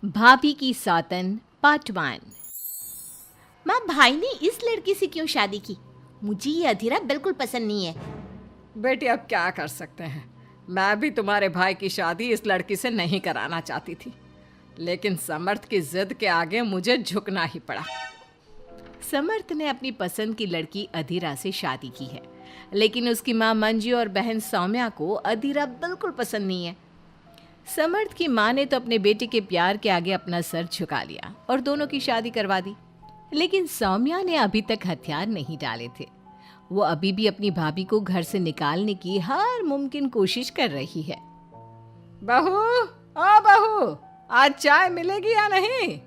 भाभी की सौतन पार्ट 1। माँ, भाई ने इस लड़की से क्यों शादी की? मुझे ये अधीरा बिल्कुल पसंद नहीं है। बेटी अब क्या कर सकते हैं, मैं भी तुम्हारे भाई की शादी इस लड़की से नहीं कराना चाहती थी, लेकिन समर्थ की जिद के आगे मुझे झुकना ही पड़ा। समर्थ ने अपनी पसंद की लड़की अधीरा से शादी की है, लेकिन उसकी माँ मंजू और बहन सौम्या को अधीरा बिल्कुल पसंद नहीं है। समर्थ की माँ ने तो अपने बेटे के प्यार के आगे अपना सर झुका लिया और दोनों की शादी करवा दी, लेकिन सौम्या ने अभी तक हथियार नहीं डाले थे। वो अभी भी अपनी भाभी को घर से निकालने की हर मुमकिन कोशिश कर रही है। बहू, ओ बहू, आज चाय मिलेगी या नहीं?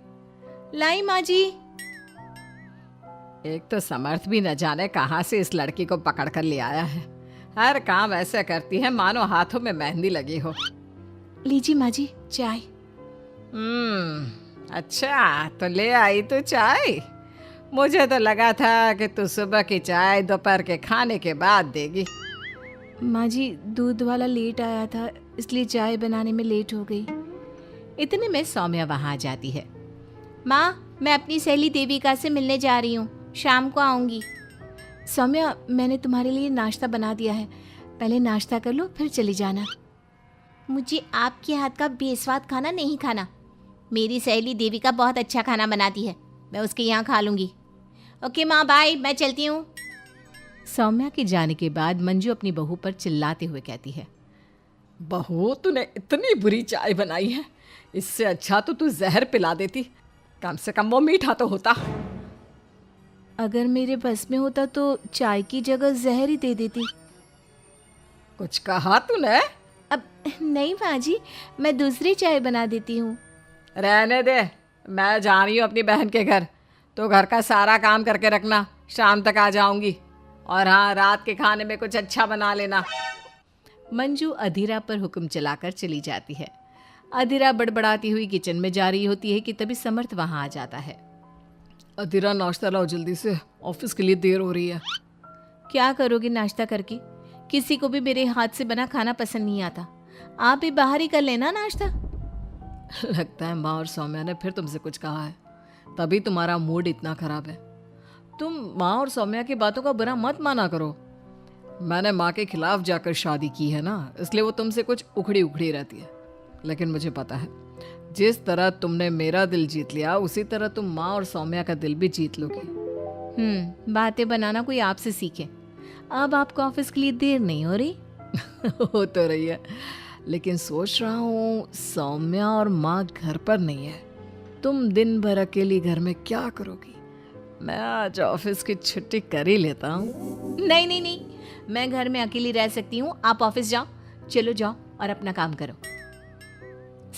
लाई माँ जी। एक तो समर्थ भी न जाने कहाँ से इस लड़की को पकड़ कर ले आया है। हर काम ऐसे करती है मानो हाथों में मेहंदी लगी हो। लीजिए माँ जी चाय। अच्छा तो ले आई तू चाय। मुझे तो लगा था कि तू सुबह की चाय दोपहर के खाने के बाद देगी। माँ जी, दूध वाला लेट आया था, इसलिए चाय बनाने में लेट हो गई। इतने में सौम्या वहाँ आ जाती है। माँ, मैं अपनी सहेली देविका से मिलने जा रही हूँ, शाम को आऊँगी। सौम्या, मैंने तुम्हारे लिए नाश्ता बना दिया है, पहले नाश्ता कर लो फिर चली जाना। मुझे आपके हाथ का बेस्वाद खाना नहीं खाना। मेरी सहेली देविका बहुत अच्छा खाना बनाती है, मैं उसके यहाँ खा लूँगी। ओके माँ, बाय, मैं चलती हूँ। सौम्या के जाने के बाद मंजू अपनी बहू पर चिल्लाते हुए कहती है, बहू, तूने इतनी बुरी चाय बनाई है, इससे अच्छा तो तू जहर पिला देती, कम से कम वो मीठा तो होता। अगर मेरे बस में होता तो चाय की जगह जहर ही दे देती। कुछ कहा तूने? अब नहीं माँ जी, मैं दूसरी चाय बना देती हूँ। रहने दे, मैं जा रही हूँ अपनी बहन के घर, तो घर का सारा काम करके रखना, शाम तक आ जाऊंगी। और हाँ, रात के खाने में कुछ अच्छा बना लेना। मंजू अधीरा पर हुक्म चलाकर चली जाती है। अधीरा बड़बड़ाती हुई किचन में जा रही होती है कि तभी समर्थ वहाँ आ जाता है। अधीरा, नाश्ता लाओ जल्दी से, ऑफिस के लिए देर हो रही है। क्या करोगे नाश्ता करके? किसी को भी मेरे हाथ से बना खाना पसंद नहीं आता, आप भी बाहर ही कर लेना नाश्ता। लगता है माँ और सौम्या ने फिर तुमसे कुछ कहा है, तभी तुम्हारा मूड इतना खराब है। तुम माँ और सौम्या की बातों का बुरा मत माना करो। मैंने माँ के खिलाफ जाकर शादी की है ना, इसलिए वो तुमसे कुछ उखड़ी उखड़ी रहती है। लेकिन मुझे पता है, जिस तरह तुमने मेरा दिल जीत लिया, उसी तरह तुम माँ और सौम्या का दिल भी जीत लोगी। बातें बनाना कोई आपसे सीखे। अब आपको ऑफिस के लिए देर नहीं हो रही? हो तो रही है, लेकिन सोच रहा हूँ सौम्या और माँ घर पर नहीं है, तुम दिन भर अकेली घर में क्या करोगी? मैं आज ऑफिस की छुट्टी कर ही लेता हूँ। नहीं नहीं नहीं, मैं घर में अकेली रह सकती हूँ, आप ऑफिस जाओ। चलो जाओ और अपना काम करो।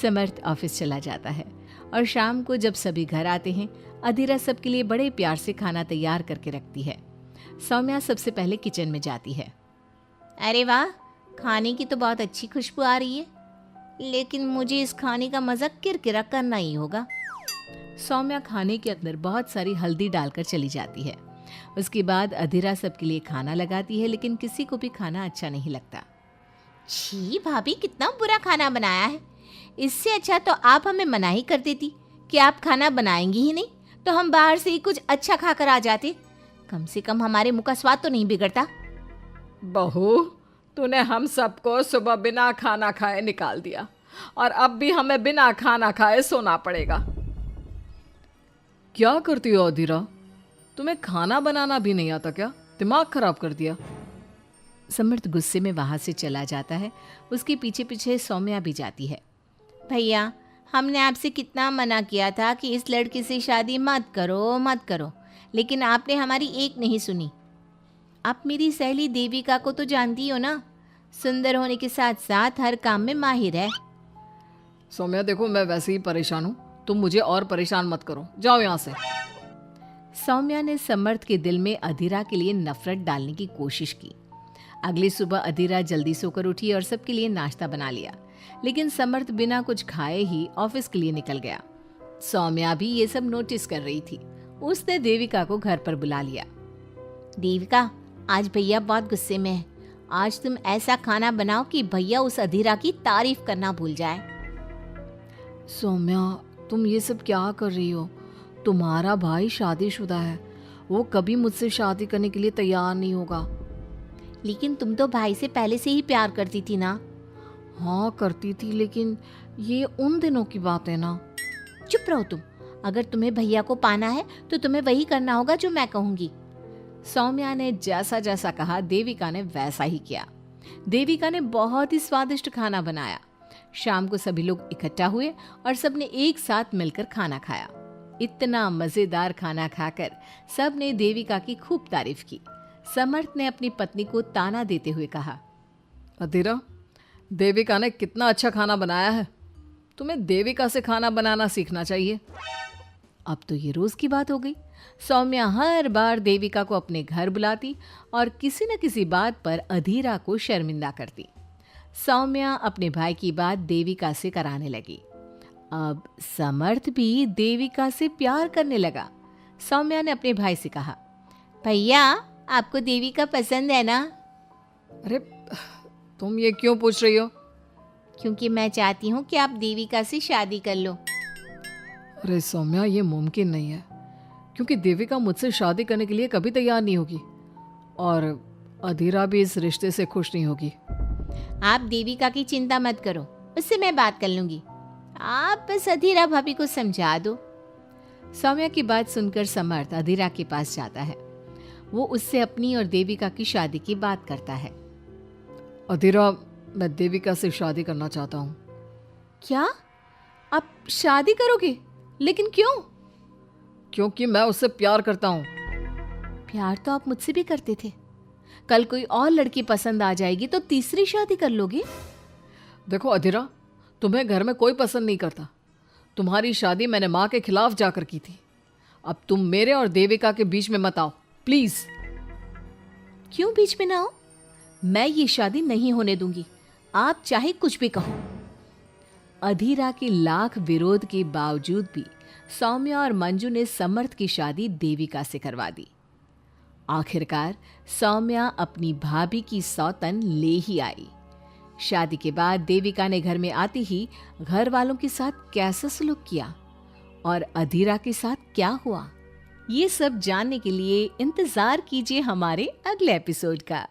समर्थ ऑफिस चला जाता है और शाम को जब सभी घर आते हैं, अधीरा सबके लिए बड़े प्यार से खाना तैयार करके रखती है। सौम्या सबसे पहले किचन में जाती है। अरे वाह, खाने की तो बहुत अच्छी खुशबू आ रही है, लेकिन मुझे इस खाने का मजा किरकिरा करना ही होगा। सौम्या खाने के अंदर बहुत सारी हल्दी डालकर चली जाती है। उसके बाद अधीरा सबके लिए खाना लगाती है, लेकिन किसी को भी खाना अच्छा नहीं लगता। छी भाभी, कितना बुरा खाना बनाया है। इससे अच्छा तो आप हमें मना ही कर देती कि आप खाना बनाएंगी ही नहीं, तो हम बाहर से ही कुछ अच्छा खाकर आ जाते। कम से कम हमारे मुंह का स्वाद तो नहीं बिगड़ता। बहू, तूने हम सबको सुबह बिना खाना खाए निकाल दिया, और अब भी हमें बिना खाना खाए सोना पड़ेगा। क्या करती हो अधीरा? तुम्हें खाना बनाना भी नहीं आता क्या? दिमाग खराब कर दिया। समर्थ गुस्से में वहां से चला जाता है। उसके पीछे पीछे सौम्या भी जाती है। भैया, हमने आपसे कितना मना किया था कि इस लड़की से शादी मत करो मत करो, लेकिन आपने हमारी एक नहीं सुनी। आप मेरी सहेली देविका को तो जानती हो ना, सुंदर होने के साथ साथ हर काम में माहिर है। सौम्या देखो, मैं वैसे ही परेशान हूँ, तुम मुझे और परेशान मत करो, जाओ यहाँ से। सौम्या ने समर्थ के दिल में अधीरा के लिए नफरत डालने की कोशिश की। अगली सुबह अधीरा जल्दी सोकर उठी और सबके लिए नाश्ता बना लिया, लेकिन समर्थ बिना कुछ खाए ही ऑफिस के लिए निकल गया। सौम्या भी ये सब नोटिस कर रही थी। उसने देविका को घर पर बुला लिया। देविका, आज भैया बहुत गुस्से में है, आज तुम ऐसा खाना बनाओ कि भैया उस अधीरा की तारीफ करना भूल जाए। सौम्या, तुम ये सब क्या कर रही हो? तुम्हारा भाई शादीशुदा है, वो कभी मुझसे शादी करने के लिए तैयार नहीं होगा। लेकिन तुम तो भाई से पहले से ही प्यार करती थी ना। हाँ करती थी, लेकिन ये उन दिनों की बात है ना। चुप रहो तुम। अगर तुम्हें भैया को पाना है तो तुम्हें वही करना होगा जो मैं कहूंगी। सौम्या ने जैसा जैसा कहा देविका ने वैसा ही किया। देविका ने बहुत ही स्वादिष्ट खाना बनाया। शाम को सभी लोग इकट्ठा हुए और सबने एक साथ मिलकर खाना खाया। इतना मजेदार खाना खाकर सबने देविका की खूब तारीफ की। समर्थ ने अपनी पत्नी को ताना देते हुए कहा, अधीरा, देविका ने कितना अच्छा खाना बनाया है। तुम्हें देविका से खाना बनाना सीखना चाहिए। अब तो ये रोज की बात हो गई। सौम्या हर बार देविका को अपने घर बुलाती और किसी न किसी बात पर अधीरा को शर्मिंदा करती। सौम्या अपने भाई की बात देविका से कराने लगी। अब समर्थ भी देविका से प्यार करने लगा। सौम्या ने अपने भाई से कहा, भैया आपको देविका पसंद है ना? अरे तुम ये क्यों पूछ रही हो? क्योंकि मैं चाहती हूँ कि आप देविका से शादी कर लो। अरे सौम्या, ये मुमकिन नहीं है, क्योंकि देविका मुझसे शादी करने के लिए कभी तैयार नहीं होगी और अधीरा भी इस रिश्ते से खुश नहीं होगी। आप देविका की चिंता मत करो, उससे मैं बात कर लूंगी। आप बस अधीरा भाभी को समझा दो। सौम्या की बात सुनकर समर्थ अधीरा के पास जाता है। वो उससे अपनी और देविका की शादी की बात करता है। अधीरा, मैं देविका से शादी करना चाहता हूँ। क्या? आप शादी करोगे? लेकिन क्यों? क्योंकि मैं उससे प्यार करता हूँ। प्यार तो आप मुझसे भी करते थे। कल कोई और लड़की पसंद आ जाएगी तो तीसरी शादी कर लोगे? देखो अधीरा, तुम्हें घर में कोई पसंद नहीं करता। तुम्हारी शादी मैंने माँ के खिलाफ जाकर की थी। अब तुम मेरे और देविका के बीच में मत आओ, प्लीज। क्यों बीच में ना हो? मैं ये शादी नहीं होने दूंगी, आप चाहे कुछ भी कहो। अधीरा के लाख विरोध के बावजूद भी सौम्या और मंजू ने समर्थ की शादी देविका से करवा दी। आखिरकार सौम्या अपनी भाभी की सौतन ले ही आई। शादी के बाद देविका ने घर में आते ही घर वालों के साथ कैसा सलूक किया और अधीरा के साथ क्या हुआ, ये सब जानने के लिए इंतजार कीजिए हमारे अगले एपिसोड का।